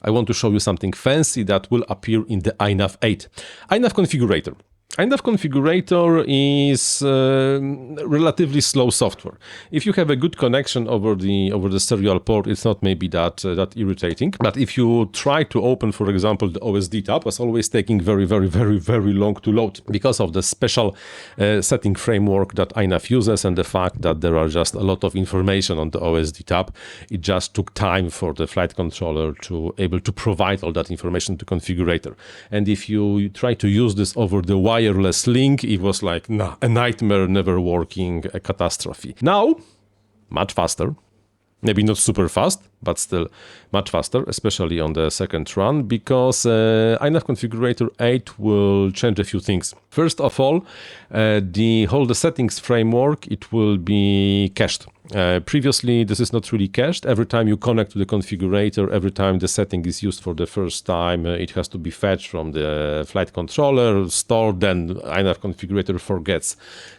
I want to show you something fancy that will appear in the INAV 8. INAV Configurator. INAV Configurator is relatively slow software. If you have a good connection over the serial port, it's not maybe that irritating. But if you try to open, for example, the OSD tab, it's always taking very long to load because of the special setting framework that INAV uses and the fact that there are just a lot of information on the OSD tab. It just took time for the flight controller to able to provide all that information to configurator. And if you try to use this over the wireless link, it was like a nightmare, never working, a catastrophe. Now, much faster. Maybe not super fast, but still much faster, especially on the second run, because INAV Configurator 8 will change a few things. First of all, the settings framework, it will be cached. Previously, this is not really cached. Every time you connect to the configurator, every time the setting is used for the first time, it has to be fetched from the flight controller, stored, then INAV Configurator forgets.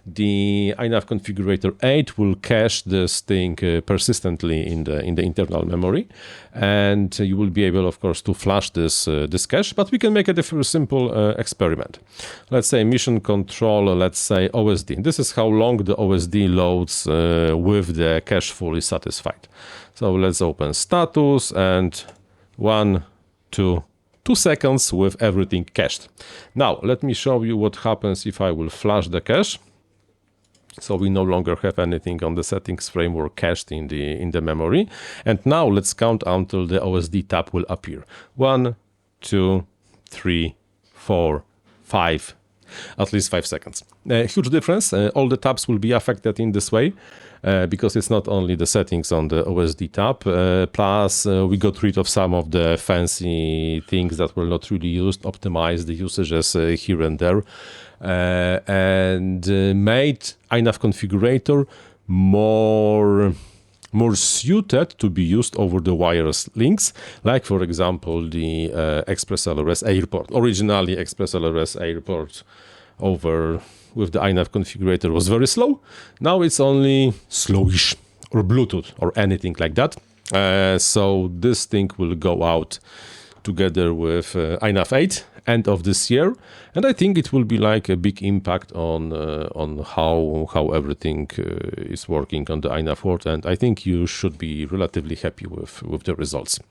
The INAV Configurator 8 will cache this thing persistently in the internal memory, and you will be able, of course, to flash this cache. But we can make it a simple experiment. Let's say mission control. Let's say OSD. This is how long the OSD loads with the cache fully satisfied. So let's open status and 2 seconds with everything cached. Now let me show you what happens if I will flash the cache. So we no longer have anything on the settings framework cached in the memory. And now let's count until the OSD tab will appear. 1, 2, 3, 4, 5. At least 5 seconds. Huge difference. All the tabs will be affected in this way because it's not only the settings on the OSD tab. Plus, we got rid of some of the fancy things that were not really used, optimized the usages here and there, and made INAV Configurator more suited to be used over the wireless links, like for example the Express LRS Airport. Originally Express LRS Airport over with the INAV configurator was very slow. Now it's only slowish, or Bluetooth or anything like that. So this thing will go out together with INAV 8 end of this year, and I think it will be like a big impact on how everything is working on the INAV world, and I think you should be relatively happy with the results.